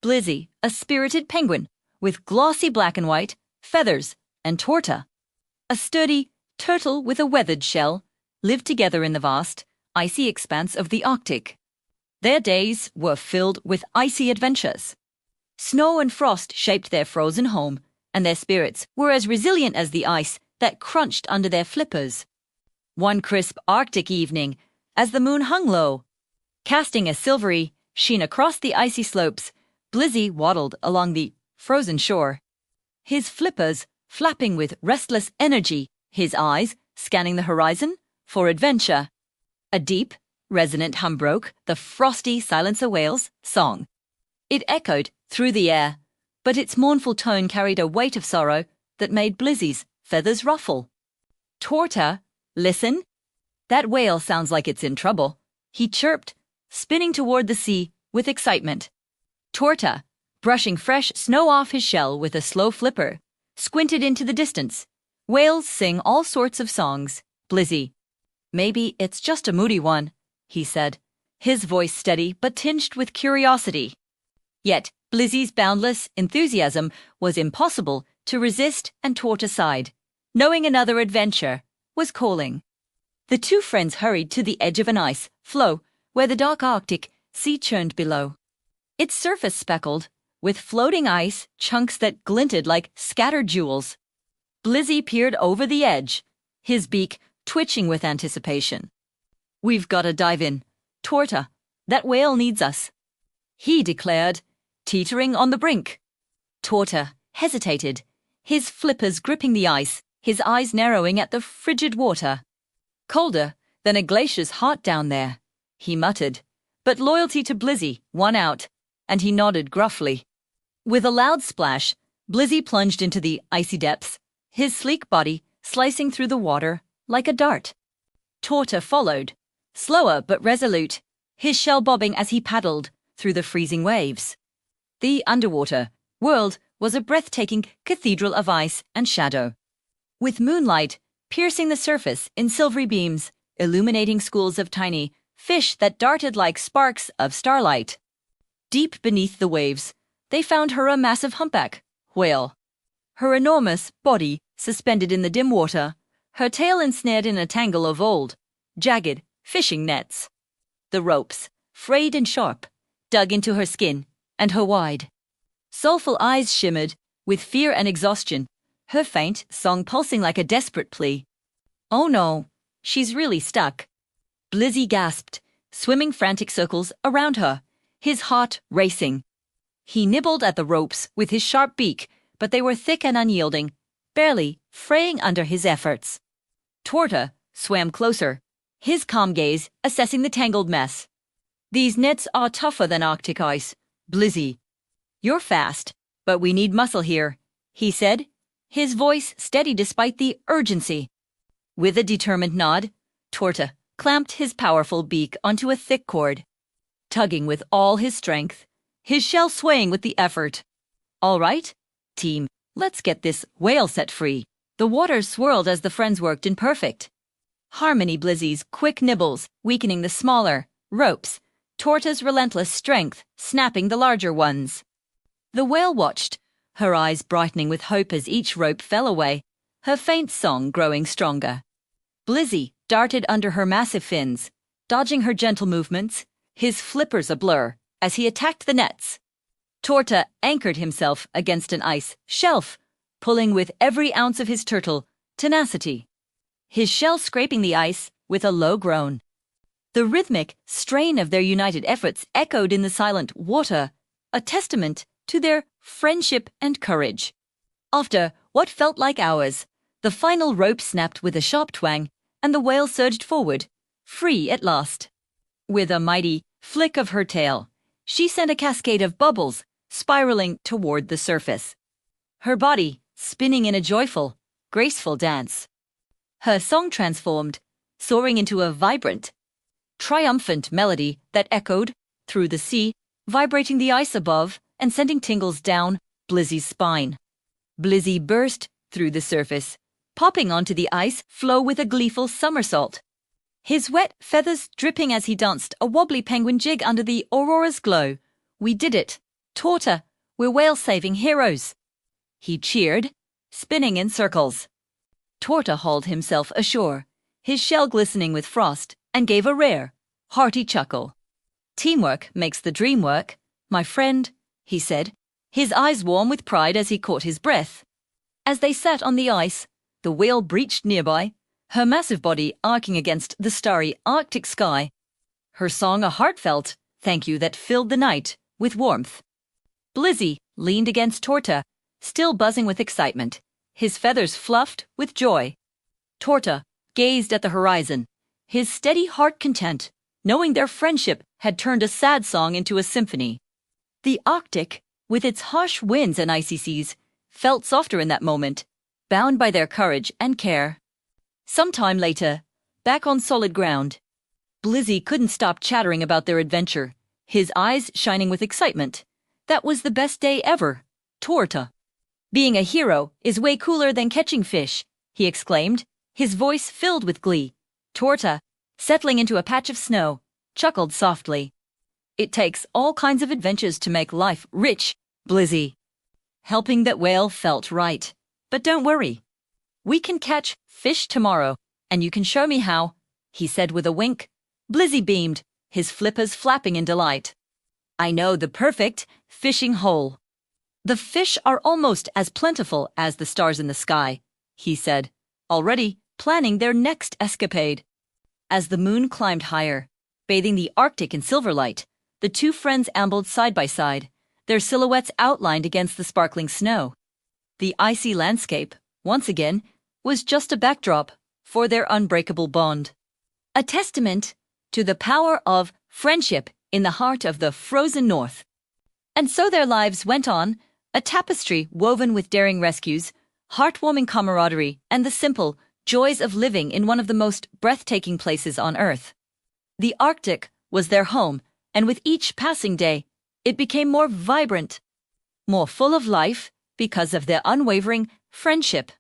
Blizzy, a spirited penguin, with glossy black and white, feathers, and Torta, a sturdy turtle with a weathered shell, lived together in the vast, icy expanse of the Arctic. Their days were filled with icy adventures. Snow and frost shaped their frozen home, and their spirits were as resilient as the ice that crunched under their flippers. One crisp Arctic evening, as the moon hung low, casting a silvery sheen across the icy slopes, Blizzy waddled along the frozen shore, his flippers flapping with restless energy, his eyes scanning the horizon for adventure. A deep, resonant hum broke the frosty silence of whale's song. It echoed through the air, but its mournful tone carried a weight of sorrow that made Blizzy's feathers ruffle. "Torta, listen. That whale sounds like it's in trouble," he chirped, spinning toward the sea with excitement. Torta, brushing fresh snow off his shell with a slow flipper, squinted into the distance. "Whales sing all sorts of songs, Blizzy. Maybe it's just a moody one," he said, his voice steady but tinged with curiosity. Yet Blizzy's boundless enthusiasm was impossible to resist, and Torta sighed, knowing another adventure was calling. The two friends hurried to the edge of an ice floe where the dark Arctic sea churned below, its surface speckled with floating ice chunks that glinted like scattered jewels. Blizzy peered over the edge, his beak twitching with anticipation. "We've got to dive in. Torta, that whale needs us," he declared, teetering on the brink. Torta hesitated, his flippers gripping the ice, his eyes narrowing at the frigid water. "Colder than a glacier's heart down there," he muttered, but loyalty to Blizzy won out, and he nodded gruffly. With a loud splash, Blizzy plunged into the icy depths, his sleek body slicing through the water like a dart. Torta followed, slower but resolute, his shell bobbing as he paddled through the freezing waves. The underwater world was a breathtaking cathedral of ice and shadow, with moonlight piercing the surface in silvery beams, illuminating schools of tiny fish that darted like sparks of starlight. Deep beneath the waves, they found her a massive humpback whale, her enormous body suspended in the dim water, her tail ensnared in a tangle of old, jagged fishing nets. The ropes, frayed and sharp, dug into her skin and her wide, soulful eyes shimmered with fear and exhaustion, her faint song pulsing like a desperate plea. "Oh no, she's really stuck," Blizzy gasped, swimming frantic circles around her, his heart racing. He nibbled at the ropes with his sharp beak, but they were thick and unyielding, barely fraying under his efforts. Torta swam closer, his calm gaze assessing the tangled mess. "These nets are tougher than Arctic ice, Blizzy. You're fast, but we need muscle here," he said, his voice steady despite the urgency. With a determined nod, Torta clamped his powerful beak onto a thick cord, tugging with all his strength, his shell swaying with the effort. "All right, team, let's get this whale set free." The water swirled as the friends worked in perfect harmony, Blizzy's quick nibbles weakening the smaller ropes, Torta's relentless strength snapping the larger ones. The whale watched, her eyes brightening with hope as each rope fell away, her faint song growing stronger. Blizzy darted under her massive fins, dodging her gentle movements, his flippers a blur as he attacked the nets. Torta anchored himself against an ice shelf, pulling with every ounce of his turtle tenacity, his shell scraping the ice with a low groan. The rhythmic strain of their united efforts echoed in the silent water, a testament to their friendship and courage. After what felt like hours, the final rope snapped with a sharp twang, and the whale surged forward, free at last. With a mighty flick of her tail, she sent a cascade of bubbles spiraling toward the surface, her body spinning in a joyful, graceful dance. Her song transformed, soaring into a vibrant, triumphant melody that echoed through the sea, vibrating the ice above and sending tingles down Blizzy's spine. Blizzy burst through the surface, popping onto the ice floe with a gleeful somersault, his wet feathers dripping as he danced a wobbly penguin jig under the aurora's glow. "We did it," Torta, we're whale-saving heroes. He cheered, spinning in circles. Torta hauled himself ashore, his shell glistening with frost, and gave a rare, hearty chuckle. Teamwork makes the dream work, my friend, he said, his eyes warm with pride as he caught his breath. As they sat on the ice, the whale breached nearby, her massive body arcing against the starry Arctic sky. Her song a heartfelt thank you that filled the night with warmth. Blizzy leaned against Torta, still buzzing with excitement, his feathers fluffed with joy. Torta gazed at the horizon, his steady heart content, knowing their friendship had turned a sad song into a symphony. The Arctic, with its harsh winds and icy seas, felt softer in that moment, bound by their courage and care. Some time later, back on solid ground, Blizzy couldn't stop chattering about their adventure, his eyes shining with excitement. That was the best day ever, Torta. Being a hero is way cooler than catching fish, he exclaimed, his voice filled with glee. Torta, settling into a patch of snow, chuckled softly. It takes all kinds of adventures to make life rich, Blizzy. Helping that whale felt right. But don't worry. We can catch fish tomorrow, and you can show me how, he said with a wink. Blizzy beamed, his flippers flapping in delight. I know the perfect fishing hole. The fish are almost as plentiful as the stars in the sky, he said, already planning their next escapade. As the moon climbed higher, bathing the Arctic in silver light, the two friends ambled side by side, their silhouettes outlined against the sparkling snow. The icy landscape, once again, was just a backdrop for their unbreakable bond. A testament to the power of friendship in the heart of the frozen north. And so their lives went on, a tapestry woven with daring rescues, heartwarming camaraderie, and the simple joys of living in one of the most breathtaking places on Earth. The Arctic was their home, and with each passing day, it became more vibrant, more full of life because of their unwavering friendship.